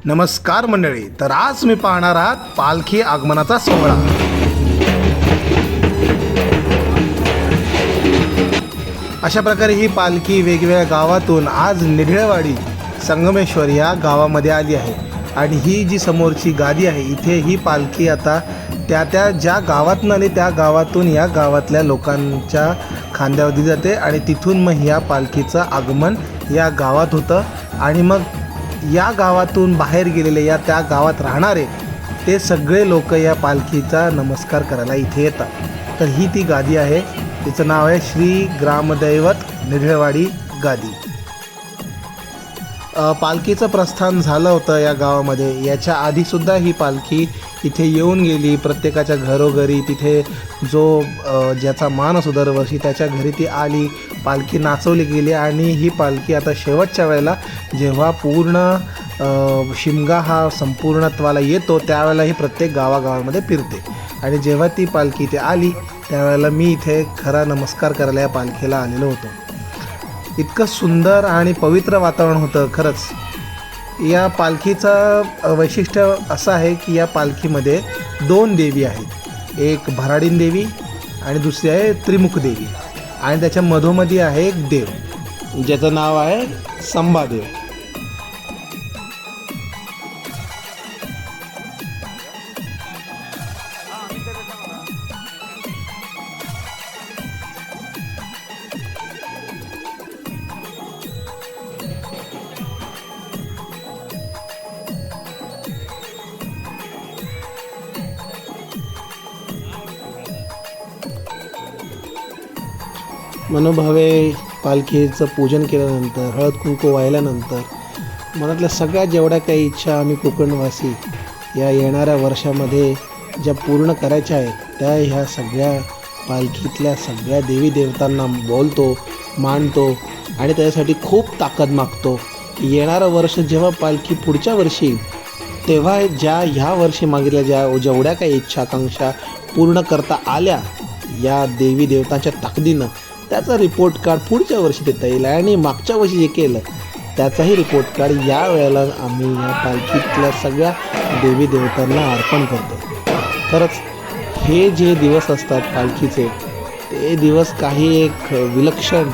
नमस्कार मंडळी, तर आज मी पाहणार आहात पालखी आगमनाचा सोहळा। अशा प्रकारे ही पालखी वेगवेगळ्या गावातून आज निढळवाडी संगमेश्वर या गावामध्ये आली आहे आणि ही जी समोरची गादी आहे इथे ही पालखी आता त्या ज्या गावातून आली त्या गावातून या गावातल्या लोकांच्या खांद्यावर दिली जाते आणि तिथून मग या पालखीचं आगमन या गावात होतं आणि मग या गावातून बाहेर गेलेले या त्या गावात राहणारे ते सगळे लोक या पालखीचा नमस्कार करायला इथे येतात। तर ही ती गादी आहे, तिचं नाव आहे श्री ग्रामदैवत निढळवाडी गादी। पालखीचं प्रस्थान झालं होतं या गावामध्ये, याच्या आधीसुद्धा ही पालखी इथे येऊन गेली। प्रत्येकाच्या घरोघरी तिथे जो ज्याचा मान असतो दरवर्षी त्याच्या घरी ती आली, पालखी नाचवली गेली आणि ही पालखी आता शेवटच्या वेळेला जेव्हा पूर्ण शिमगा हा संपूर्णत्वाला येतो त्यावेळेला ही प्रत्येक गावागावामध्ये फिरते आणि जेव्हा ती पालखी इथे आली त्यावेळेला मी इथे खरा नमस्कार करायला या पालखीला आलेलो होतो। इतकं सुंदर आणि पवित्र वातावरण होतं खरंच। या पालखीचं वैशिष्ट्य असं आहे की या पालखीमध्ये दोन देवी आहेत, एक भराडीन देवी आणि दुसरी आहे त्रिमुख देवी आणि त्याच्या मधोमधी आहे एक देव ज्याचं नाव आहे संभादेव। मनोभावे पालखीचं पूजन केल्यानंतर हळद कुंकू वाहिल्यानंतर मनातल्या सगळ्या जेवढ्या काही इच्छा आम्ही कोकणवासी या येणाऱ्या वर्षामध्ये ज्या पूर्ण करायच्या आहेत त्या ह्या सगळ्या पालखीतल्या सगळ्या देवी देवतांना बोलतो, मानतो आणि त्याच्यासाठी खूप ताकद मागतो। येणारं वर्ष जेव्हा पालखी पुढच्या वर्षी तेव्हा ह्या वर्षी मागितल्या जेवढ्या काही इच्छा आकांक्षा पूर्ण करता आल्या या देवी देवतांच्या ताकदीनं त्याचा रिपोर्ट कार्ड पुढच्या वर्षी देता येईल आणि मागच्या वर्षी जे केलं त्याचाही रिपोर्ट कार्ड या वेळेला आम्ही या पालखीतल्या सगळ्या देवी देवतांना अर्पण करतो। खरंच हे जे दिवस असतात पालखीचे ते दिवस काही एक विलक्षण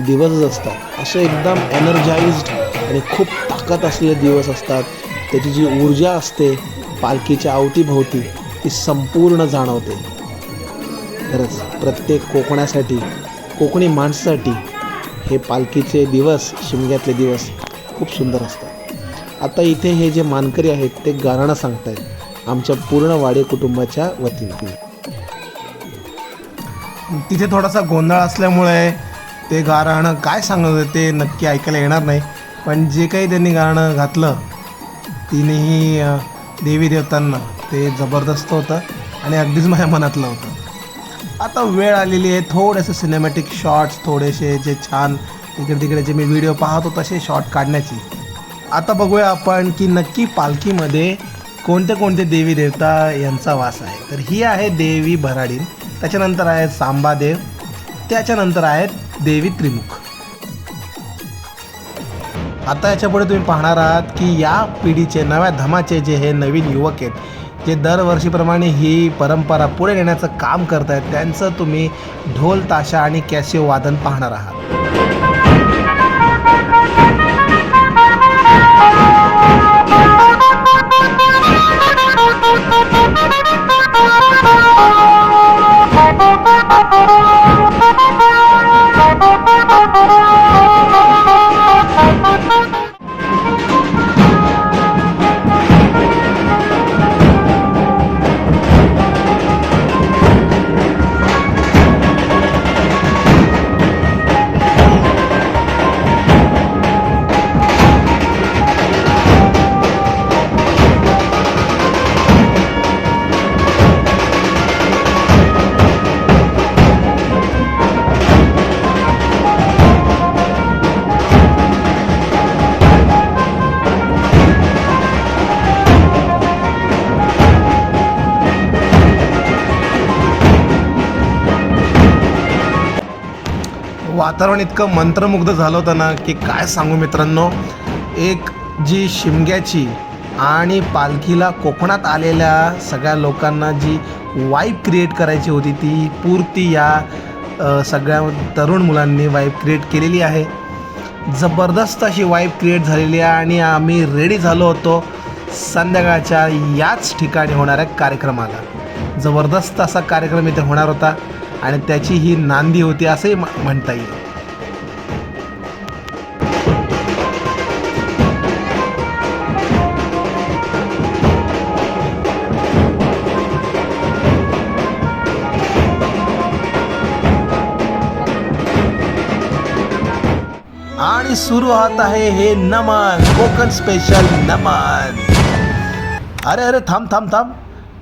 दिवसच असतात, असे एकदम एनर्जाइज्ड आणि खूप ताकद असलेले दिवस असतात। त्याची जी ऊर्जा असते पालखीच्या अवतीभोवती ती संपूर्ण जाणवते। खरंच प्रत्येक कोकणी माणसासाठी हे पालखीचे दिवस, शिमग्यातले दिवस खूप सुंदर असतात। आता इथे हे जे मानकरी आहेत ते गाणं सांगतायत आमच्या पूर्ण वाडे कुटुंबाच्या वतीने। तिथे थोडासा गोंधळ असल्यामुळे ते गाणं काय सांगत होते ते नक्की ऐकायला येणार नाही, पण जे काही त्यांनी गाणं घातलं तिन्ही देवी देवतांना ते जबरदस्त होतं आणि अगदीच माझ्या मनातलं होतं। आता वेळ आलेली आहे थोडेसे सिनेमॅटिक शॉट्स, थोडेसे जे छान इकडे तिकडे जे मी व्हिडिओ पाहतो तसे शॉट काढण्याची। आता बघूया आपण की नक्की पालखीमध्ये कोणते कोणते देवी देवता यांचा वास आहे। तर ही आहे देवी भराडीन, त्याच्यानंतर आहे सांबादेव, त्याच्यानंतर आहेत देवी त्रिमुख। आता याच्यापुढे तुम्ही पाहणार आहात की या पिढीचे नव्या धमाचे जे हे नवीन युवक आहेत जे दरवर्षीप्रमाणे ही परंपरा पुढे नेण्याचं काम करत आहेत त्यांचं तुम्ही ढोल ताशा आणि कॅसिओ वादन पाहणार आहात। वातावरण इतकं मंत्रमुग्ध झालं होतं ना की काय सांगू मित्रांनो. एक जी शिमग्याची आणि पालखीला कोकणात आलेल्या सगळ्या लोकांना जी वाईब क्रिएट करायची होती ती पूर्ती या सगळ्या तरुण मुलांनी वाईब क्रिएट केलेली आहे. जबरदस्त अशी वाईब क्रिएट झालेली आहे आणि आम्ही रेडी झालो होतो संध्याकाळच्या याच ठिकाणी होणाऱ्या कार्यक्रमाला. जबरदस्त असा कार्यक्रम इथे होणार होता आणि त्याची ही नांदी होती असंही म्हणता येईल. आणि सुरू होत आहे हे नमन, कोकण स्पेशल नमन. अरे अरे थांब थांब थांब,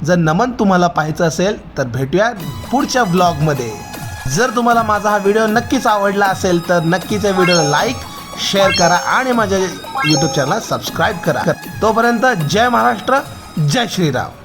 जर नमन तुम्हाला पाहायचं असेल तर भेटूया पुढच्या ब्लॉगमध्ये. जर तुम्हाला माझा हा व्हिडिओ नक्कीच आवडला असेल तर नक्कीच या व्हिडिओला लाईक शेअर करा आणि माझ्या यूट्यूब चॅनलला सबस्क्राईब करा. तोपर्यंत जय महाराष्ट्र, जय श्रीराम.